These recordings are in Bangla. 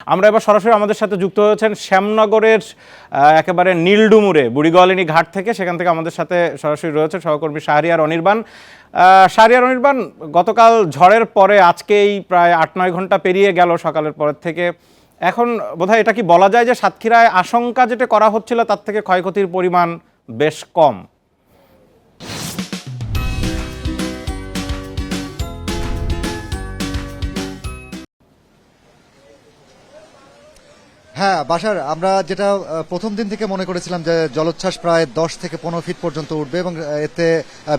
আমরা এবার সরাসরি আমাদের সাথে যুক্ত হয়েছেন শ্যামনগরের একেবারে নীলডুমুরে বুড়িগোয়ালিনী ঘাট থেকে। সেখান থেকে আমাদের সাথে সরাসরি রয়েছে সহকর্মী শাহরিয়ার অনির্বাণ। শাহরিয়ার অনির্বাণ, গতকাল ঝড়ের পরে আজকেই প্রায় ৮-৯ ঘন্টা পেরিয়ে গেল সকালের পরের থেকে। এখন বোধহয় এটা কি বলা যায় যে সাতক্ষীরায় আশঙ্কা যেটা করা হচ্ছিল তার থেকে ক্ষয়ক্ষতির পরিমাণ বেশ কম? হ্যাঁ বাশার, আমরা যেটা প্রথম দিন থেকে মনে করেছিলাম যে জলোচ্ছ্বাস প্রায় 10 থেকে 15 ফিট পর্যন্ত উঠবে এবং এতে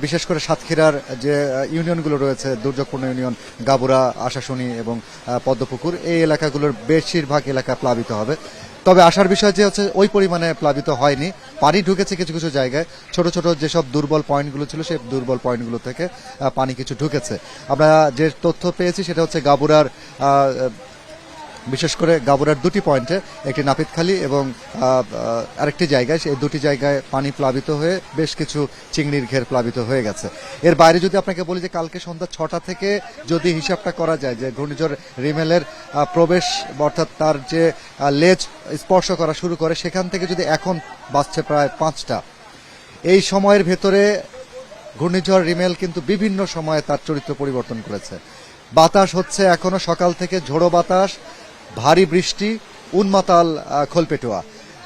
বিশেষ করে সাতক্ষীরার যে ইউনিয়নগুলো রয়েছে, দুর্যোগপূর্ণ ইউনিয়ন গাবুরা, আশাশুনি এবং পদ্মপুকুর, এই এলাকাগুলোর বেশিরভাগ এলাকা প্লাবিত হবে। তবে আসার বিষয় যে হচ্ছে ওই পরিমাণে প্লাবিত হয়নি, পানি ঢুকেছে কিছু কিছু জায়গায়। ছোট ছোট যেসব দুর্বল পয়েন্টগুলো ছিল সেই দুর্বল পয়েন্টগুলো থেকে পানি কিছু ঢুকেছে। আমরা যে তথ্য পেয়েছি সেটা হচ্ছে গাবুরার বিশেষ করে গাবুরার দুটি পয়েন্টে, একটি নাপিতখালী এবং আরেকটি জায়গায়, সেই দুটি জায়গায় পানি প্লাবিত হয়ে বেশ কিছু চিংড়ির ঘের প্লাবিত হয়ে গেছে। এর বাইরে যদি আপনাকে বলি যে কালকে সন্ধ্যা 6টা থেকে যদি হিসাবটা করা যায় যে ঘূর্ণিঝড় রিমেলের প্রবেশ অর্থাৎ তার যে লেজ স্পর্শ করা শুরু করে, সেখান থেকে যদি এখন বাজছে প্রায় 5টা, এই সময়ের ভেতরে ঘূর্ণিঝড় রিমেল কিন্তু বিভিন্ন সময়ে তার চরিত্র পরিবর্তন করেছে। বাতাস হচ্ছে এখনো সকাল থেকে ঝোড়ো বাতাস, ভারী বৃষ্টি, উন্মাতাল খোলপেটুয়া।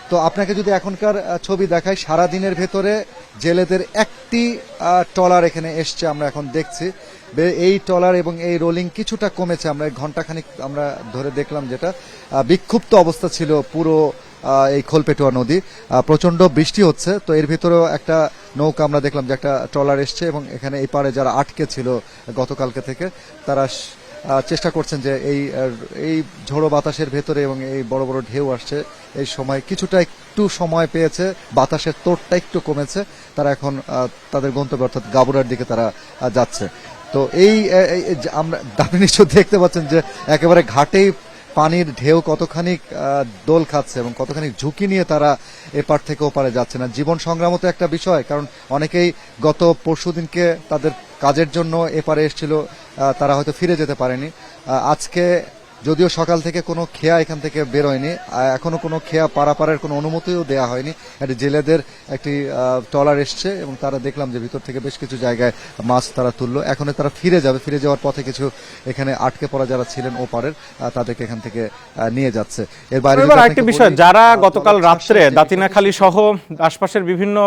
তো আপনাকে যদি এখনকার ছবি দেখাই, সারাদিনের ভেতরে জেলেদের একটি ট্রলার এখানে এসছে, আমরা এখন দেখছি। এই ট্রলার এবং এই রোলিং কিছুটা কমেছে, আমরা ঘন্টাখানিক আমরা ধরে দেখলাম, যেটা বিক্ষুব্ধ অবস্থা ছিল পুরো এই খোলপেটুয়া নদী। প্রচন্ড বৃষ্টি হচ্ছে, তো এর ভিতরেও একটা নৌকা আমরা দেখলাম যে একটা ট্রলার এসছে এবং এখানে এই পারে যারা আটকে ছিল গতকালকে থেকে, তারা চেষ্টা করছেন যে এই ঝোড়ো বাতাসের ভেতরে এবং এই বড় বড় ঢেউ আসছে, এই সময় কিছুটা একটু সময় পেয়েছে, বাতাসের তোড়টা একটু কমেছে, তারা এখন তাদের গন্তব্য অর্থাৎ গাবুরার দিকে তারা যাচ্ছে। তো এই আমরা আপনি নিশ্চয় দেখতে পাচ্ছেন যে একেবারে ঘাটেই পানির ঢেউ কতখানি দোল খাচ্ছে এবং কতখানি ঝুঁকি নিয়ে তারা এপার থেকে ওপারে যাচ্ছে না। জীবন সংগ্রামও তো একটা বিষয়, কারণ অনেকেই গত পরশুদিনকে তাদের কাজের জন্য এপারে এসেছিল, তারা হয়তো ফিরে যেতে পারেনি। আজকে যদিও সকাল থেকে কোনো খেয়া এখান থেকে বেরোয়নি, এখনো কোনো খেয়া পারাপারের কোনো অনুমতিও দেওয়া হয়নি। একটি জেলেদের একটি ট্রলার এসছে এবং তারা দেখলাম যে ভিতর থেকে বেশ কিছু জায়গায় মাছ তারা তুললো। এখন তারা ফিরে যাবে, ফিরে যাওয়ার পথে কিছু এখানে আটকে পড়া যারা ছিলেন ওপারের, তাদেরকে এখান থেকে নিয়ে যাচ্ছে। এর বাইরে একটা বিষয়, যারা গতকাল রাত্রে দাতিনাখালী সহ আশপাশের বিভিন্ন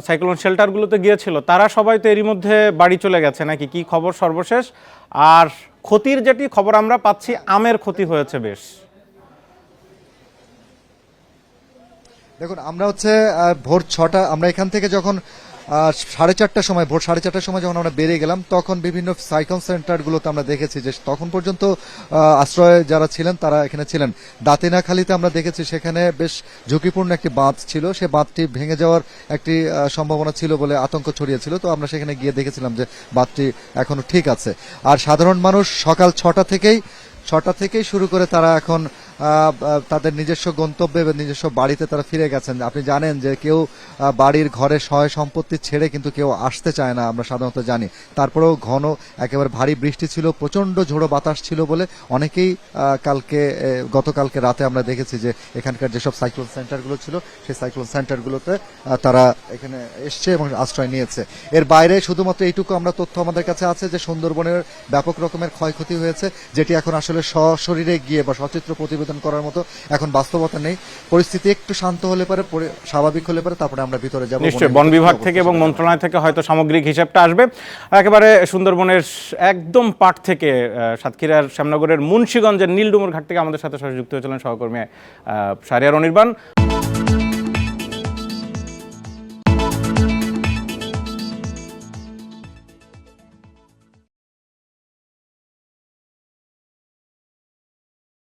সাইক্লোন শেল্টারগুলোতে গিয়েছিল, তারা সবাই তো এরই মধ্যে বাড়ি চলে গেছে নাকি? কি খবর সর্বশেষ? আর ক্ষতির যেটি খবর আমরা পাচ্ছি, আমের ক্ষতি হয়েছে বেশ। দেখুন, আমরা হচ্ছে ভোর 6টা, আমরা এখান থেকে যখন 4:30টার সময়, ভোর 4:30টার সময় যখন আমরা বেরিয়ে গেলাম, তখন বিভিন্ন সাইক্লোন সেন্টারগুলোতে আমরা দেখেছি যে তখন পর্যন্ত আশ্রয়ে যারা ছিলেন তারা এখানে ছিলেন। দাতিনাখালীতে আমরা দেখেছি সেখানে বেশ ঝুঁকিপূর্ণ একটি বাঁধ ছিল, সে বাঁধটি ভেঙে যাওয়ার একটি সম্ভাবনা ছিল বলে আতঙ্ক ছড়িয়েছিল। তো আমরা সেখানে গিয়ে দেখেছিলাম যে বাঁধটি এখনো ঠিক আছে। আর সাধারণ মানুষ সকাল 6টা থেকেই শুরু করে তারা এখন তাদের নিজস্ব গন্তব্যে বা নিজস্ব বাড়িতে তারা ফিরে গেছেন। আপনি জানেন যে কেউ বাড়ির ঘরে সহায় সম্পত্তি ছেড়ে কিন্তু কেউ আসতে চায় না, আমরা সাধারণত জানি। তারপরেও ঘন একেবারে ভারী বৃষ্টি ছিল, প্রচন্ড ঝোড়ো বাতাস ছিল বলে অনেকেই গতকালকে রাতে আমরা দেখেছি যে এখানকার যেসব সাইক্লোন সেন্টারগুলো ছিল সেই সাইক্লোন সেন্টারগুলোতে তারা এখানে এসছে এবং আশ্রয় নিয়েছে। এর বাইরে শুধুমাত্র এইটুকু আমরা তথ্য আমাদের কাছে আছে যে সুন্দরবনের ব্যাপক রকমের ক্ষয়ক্ষতি হয়েছে, যেটি এখন আসলে সশরীরে গিয়ে বা সচিত্র প্রতিবেদন করার মতো এখন বাস্তবতা নেই। পরিস্থিতি একটু শান্ত হলে পরে, স্বাভাবিক হলে পরে তারপরে আমরা ভিতরে যাব। নিশ্চয়ই বন বিভাগ থেকে এবং মন্ত্রণালয় থেকে হয়তো সামগ্রিক হিসাবটা আসবে। একেবারে সুন্দরবনের একদম পাট থেকে সাতক্ষীরার শ্যামনগরের মুন্সিগঞ্জের নীলডুমুর ঘাট থেকে আমাদের সাথে যুক্ত হয়েছিলেন সহকর্মী শাহরিয়ার অনির্বাণ।